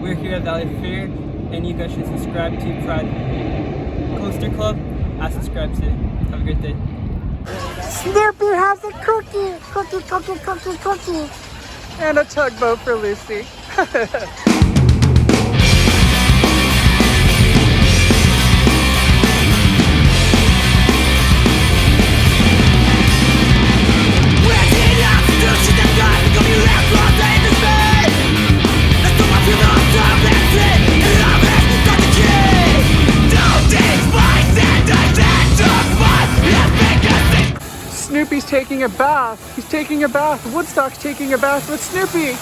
We're here at ValleyFair, and you guys should subscribe to Pride Coaster Club. I subscribe to. Have a great day. Snoopy has a cookie. Cookie. And a tugboat for Lucy. Snoopy's taking a bath. He's taking a bath. Woodstock's taking a bath with Snoopy.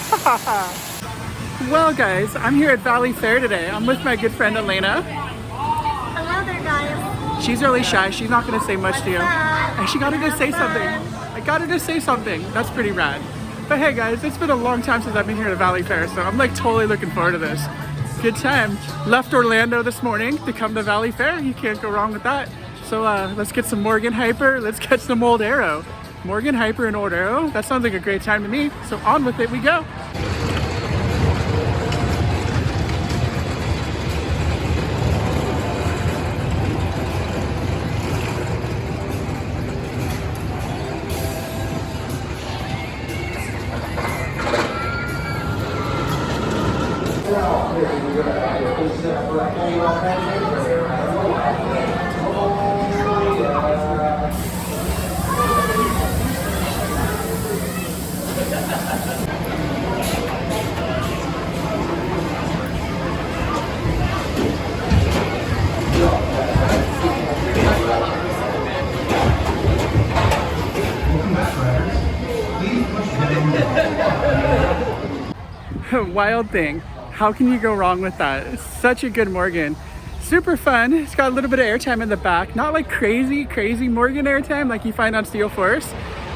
Well, guys, I'm here at ValleyFair today. I'm with my good friend Alayna. Hello there, guys. She's really shy. She's not going to say much to you. And she got her to say something. I got her to say something. That's pretty rad. But hey, guys, it's been a long time since I've been here at ValleyFair, so I'm like totally looking forward to this. Good time. Left Orlando this morning to come to ValleyFair. You can't go wrong with that. So let's get some Morgan Hyper. Let's get some Old Arrow. Morgan Hyper and Old Arrow. That sounds like a great time to me. So on with it we go. Wild thing. How can you go wrong with that? It's such a good Morgan. Super fun. It's got a little bit of airtime in the back. Not like crazy Morgan airtime like you find on Steel Force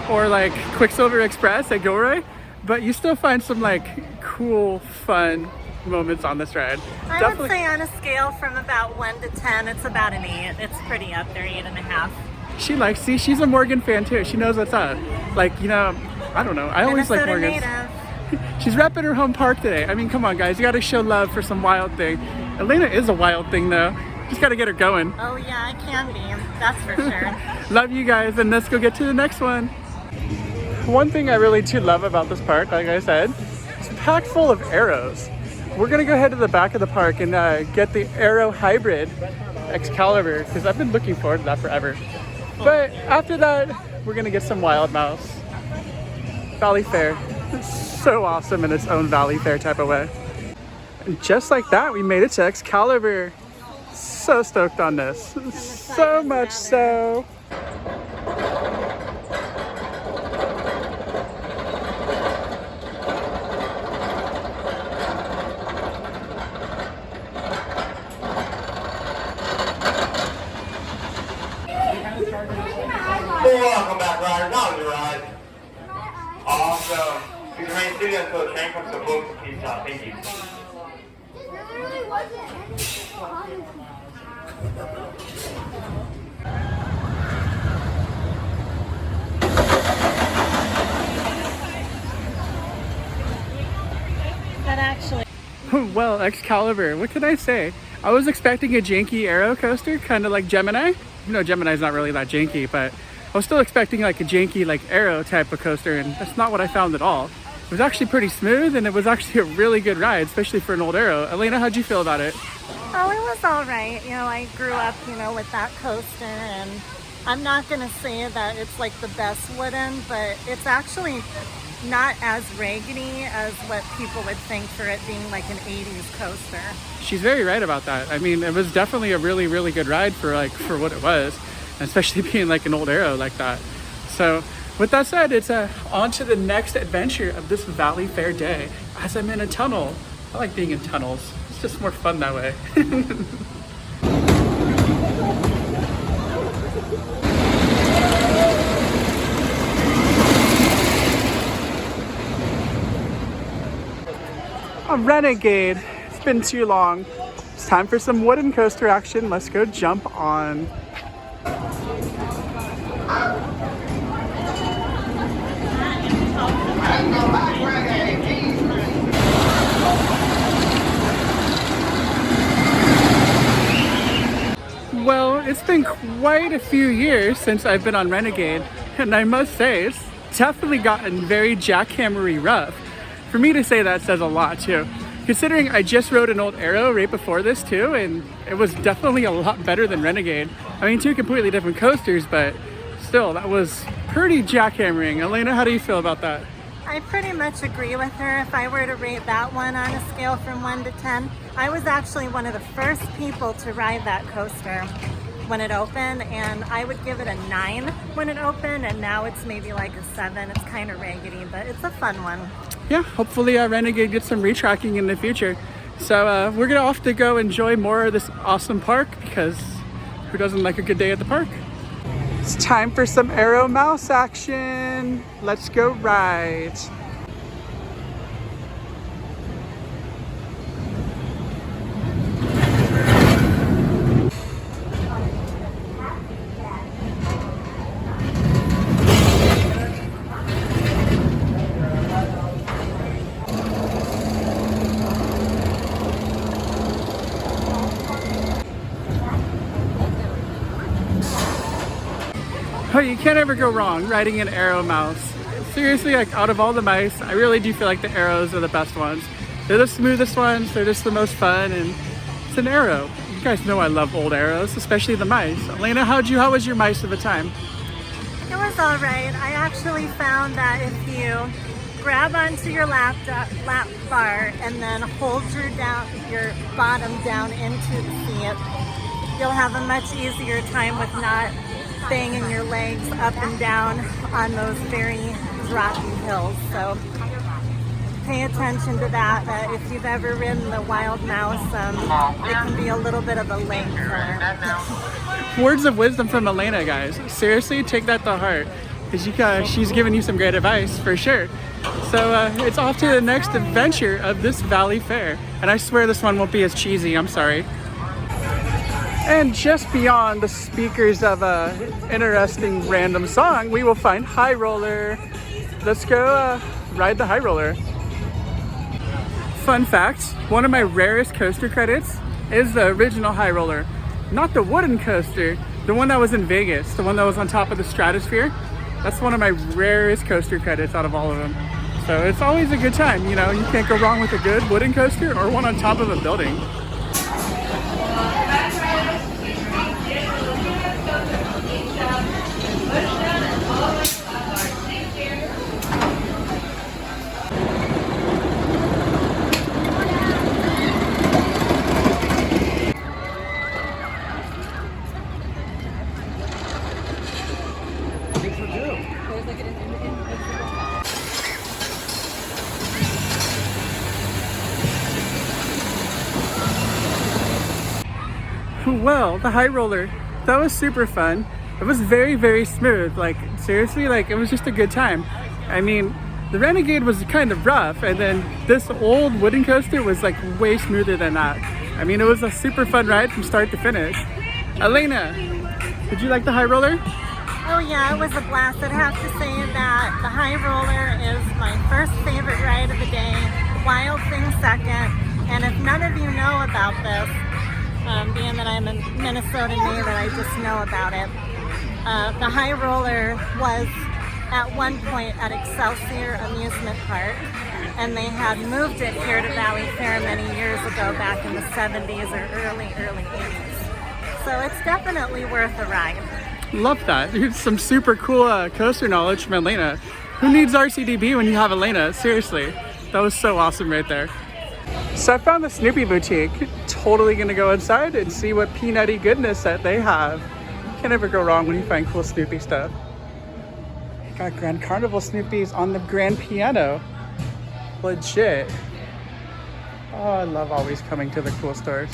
or like Quicksilver Express at Gilroy, but you still find some like cool, fun moments on this ride. I would say on a scale from about 1 to 10, it's about an 8. It's pretty up there, 8.5. She likes, see, she's a Morgan fan too. She knows what's up. Like, you know, I don't know. I always like Morgans. Native. She's repping her home park today. I mean, come on, guys. You got to show love for some wild thing. Alayna is a wild thing, though. Just got to get her going. Oh, yeah, I can be. That's for sure. Love you guys, and let's go get to the next one. One thing I really do love about this park, like I said, it's packed full of arrows. We're going to go ahead to the back of the park and get the Arrow Hybrid Excalibur, because I've been looking forward to that forever. But after that, we're going to get some Wild Mouse. ValleyFair. It's so awesome in its own ValleyFair type of way. And just like that, we made it to Excalibur. So stoked on this. So much so. Welcome back, riders. That was your ride. Awesome. You can remain studio until the train comes to a book. Thank you. There really wasn't anything behind. That actually. Well, Excalibur, what can I say? I was expecting a janky Arrow coaster, kind of like Gemini. You know, Gemini's not really that janky, but I was still expecting like a janky like Arrow type of coaster, and that's not what I found at all. It was actually pretty smooth, and it was actually a really good ride, especially for an Old Arrow. Alayna, how'd you feel about it? Oh, it was all right. You know, I grew up, you know, with that coaster, and I'm not going to say that it's like the best wooden, but it's actually not as raggedy as what people would think for it being like an 80s coaster. She's very right about that. I mean, it was definitely a really, really good ride for what it was, especially being like an Old Arrow like that. So with that said, it's on to the next adventure of this ValleyFair day as I'm in a tunnel. I like being in tunnels. It's just more fun that way. A Renegade. It's been too long. It's time for some wooden coaster action. Let's go jump on. it's been quite a few years since I've been on Renegade, and I must say it's definitely gotten very jackhammery rough. For me to say that says a lot too, considering I just rode an old Arrow right before this too, and it was definitely a lot better than Renegade. I mean, two completely different coasters, but still, that was pretty jackhammering. Alayna, how do you feel about that? I pretty much agree with her. If I were to rate that one on a scale from 1 to 10, I was actually one of the first people to ride that coaster when it opened, and I would give it a 9 when it opened, and now it's maybe like a 7. It's kind of raggedy, but it's a fun one. Yeah, hopefully Renegade gets some retracking in the future. So we're gonna off to go enjoy more of this awesome park, because who doesn't like a good day at the park? It's time for some Arrow Mouse action. Let's go ride. Oh, you can't ever go wrong riding an Arrow Mouse. Seriously, like out of all the mice, I really do feel like the Arrows are the best ones. They're the smoothest ones, they're just the most fun, and it's an Arrow. You guys know I love old Arrows, especially the mice. Alayna, how was your mice of the time? It was all right. I actually found that if you grab onto your lap bar and then hold your bottom down into the seat, you'll have a much easier time with not banging your legs up and down on those very droppy hills. So pay attention to that. If you've ever ridden the Wild Mouse, it can be a little bit of a leg killer. Words of wisdom from Alayna, guys. Seriously, take that to heart, because she's giving you some great advice for sure. So it's off to the next adventure of this ValleyFair, and I swear this one won't be as cheesy. I'm sorry. And just beyond the speakers of a interesting random song, we will find High Roller. Let's go ride the High Roller. Fun fact, one of my rarest coaster credits is the original High Roller. Not the wooden coaster, the one that was in Vegas, the one that was on top of the Stratosphere. That's one of my rarest coaster credits out of all of them. So it's always a good time, you know, you can't go wrong with a good wooden coaster or one on top of a building. Well, the High Roller, that was super fun. It was very, very smooth. Like, seriously, like, it was just a good time. I mean, the Renegade was kind of rough, and then this old wooden coaster was like way smoother than that. I mean, it was a super fun ride from start to finish. Alayna, did you like the High Roller? Oh yeah, it was a blast. I'd have to say that the High Roller is my first favorite ride of the day, Wild Thing second, and if none of you know about this, being that I'm a Minnesota native, I just know about it. The High Roller was at one point at Excelsior Amusement Park, and they had moved it here to ValleyFair many years ago, back in the 70s or early 80s. So it's definitely worth a ride. Love that. Here's some super cool coaster knowledge from Alayna. Who needs RCDB when you have Alayna? Seriously, that was so awesome right there. So I found the Snoopy boutique. Totally gonna go inside and see what peanutty goodness that they have. Can't ever go wrong when you find cool Snoopy stuff. Got Grand Carnival Snoopy's on the grand piano. Legit. Oh, I love always coming to the cool stores.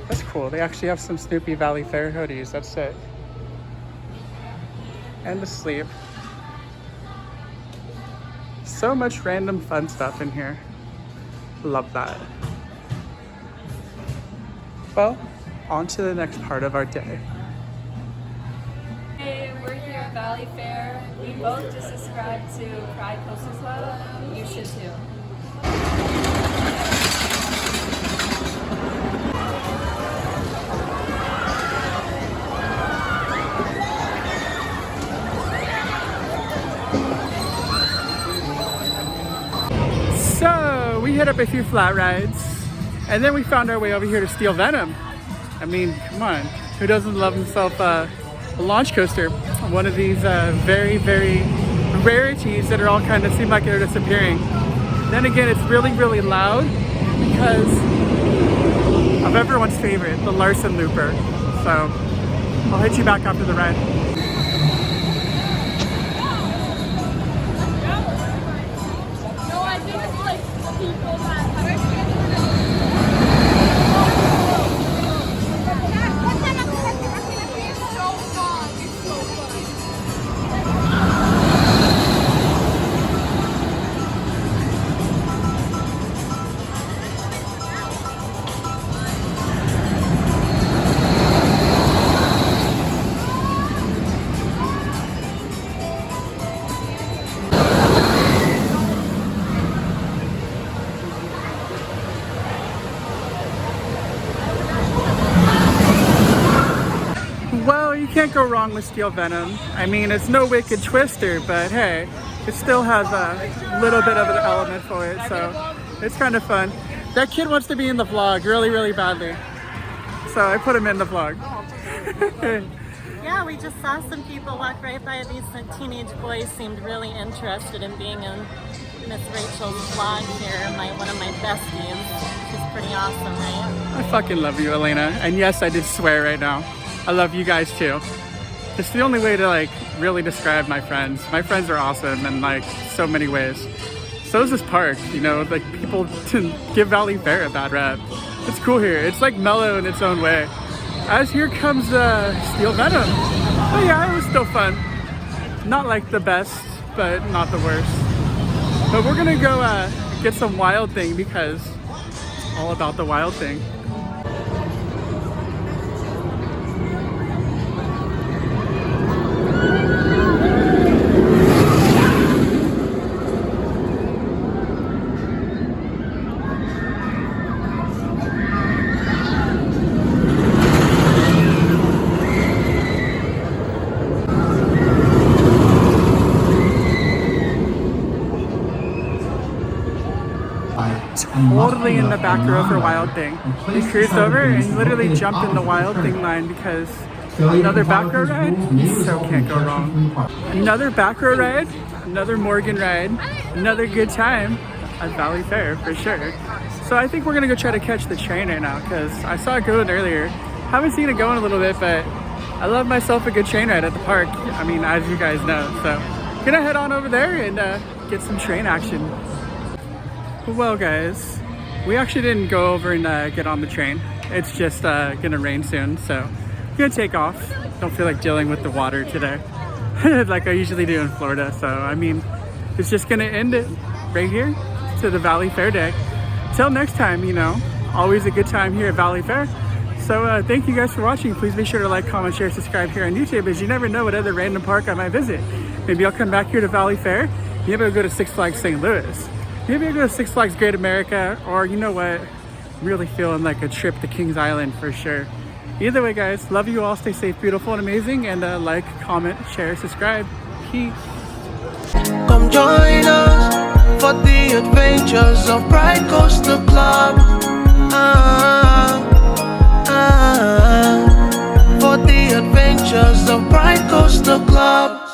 That's cool. They actually have some Snoopy ValleyFair hoodies. That's sick. And the sleeve. So much random fun stuff in here. Love that. Well, on to the next part of our day. Hey, we're here at ValleyFair. We both just subscribed to Pride Coaster Club. You should too. we hit up a few flat rides, and then we found our way over here to Steel Venom. I mean, come on, who doesn't love himself a launch coaster? One of these very, very rarities that are all kind of seem like they're disappearing. Then again, it's really, really loud because of everyone's favorite, the Larson Looper. So I'll hit you back after the ride. No, I think it's like people that Well, you can't go wrong with Steel Venom. I mean, it's no Wicked Twister, but hey, it still has a little bit of an element for it, so it's kind of fun. That kid wants to be in the vlog really, really badly, so I put him in the vlog. Yeah, we just saw some people walk right by. These teenage boys seemed really interested in being in Miss Rachel's vlog here. One of my besties. She's pretty awesome, right? I fucking love you, Alayna. And yes, I did swear right now. I love you guys too. It's the only way to like really describe my friends. My friends are awesome in like so many ways. So is this park, you know, like people to give ValleyFair a bad rap. It's cool here. It's like mellow in its own way. As here comes Steel Venom. But yeah, it was still fun. Not like the best, but not the worst. But we're gonna go get some Wild Thing because it's all about the Wild Thing. Totally in the back row for Wild Thing. We cruised over and literally jumped in the Wild Thing line because another back row ride, so can't go wrong. Another back row ride, another Morgan ride, another good time at ValleyFair for sure. So I think we're gonna go try to catch the train right now because I saw it going earlier. Haven't seen it going a little bit, but I love myself a good train ride at the park. I mean, as you guys know. So gonna head on over there and get some train action. Well guys, we actually didn't go over and get on the train. It's just gonna rain soon, so I'm gonna take off. Don't feel like dealing with the water today like I usually do in Florida. So I mean, it's just gonna end it right here to the ValleyFair day. Till next time, you know, always a good time here at ValleyFair. So thank you guys for watching. Please be sure to like, comment, share, subscribe here on YouTube, as you never know what other random park I might visit. Maybe I'll come back here to ValleyFair. Maybe I'll go to Six Flags St. Louis. Maybe I'll go to Six Flags Great America, or you know what? Really feeling like a trip to Kings Island for sure. Either way guys, love you all, stay safe, beautiful and amazing, and like, comment, share, subscribe. Peace. Come join us for the adventures of Pride Coaster Club. For the adventures of Pride Coaster Club.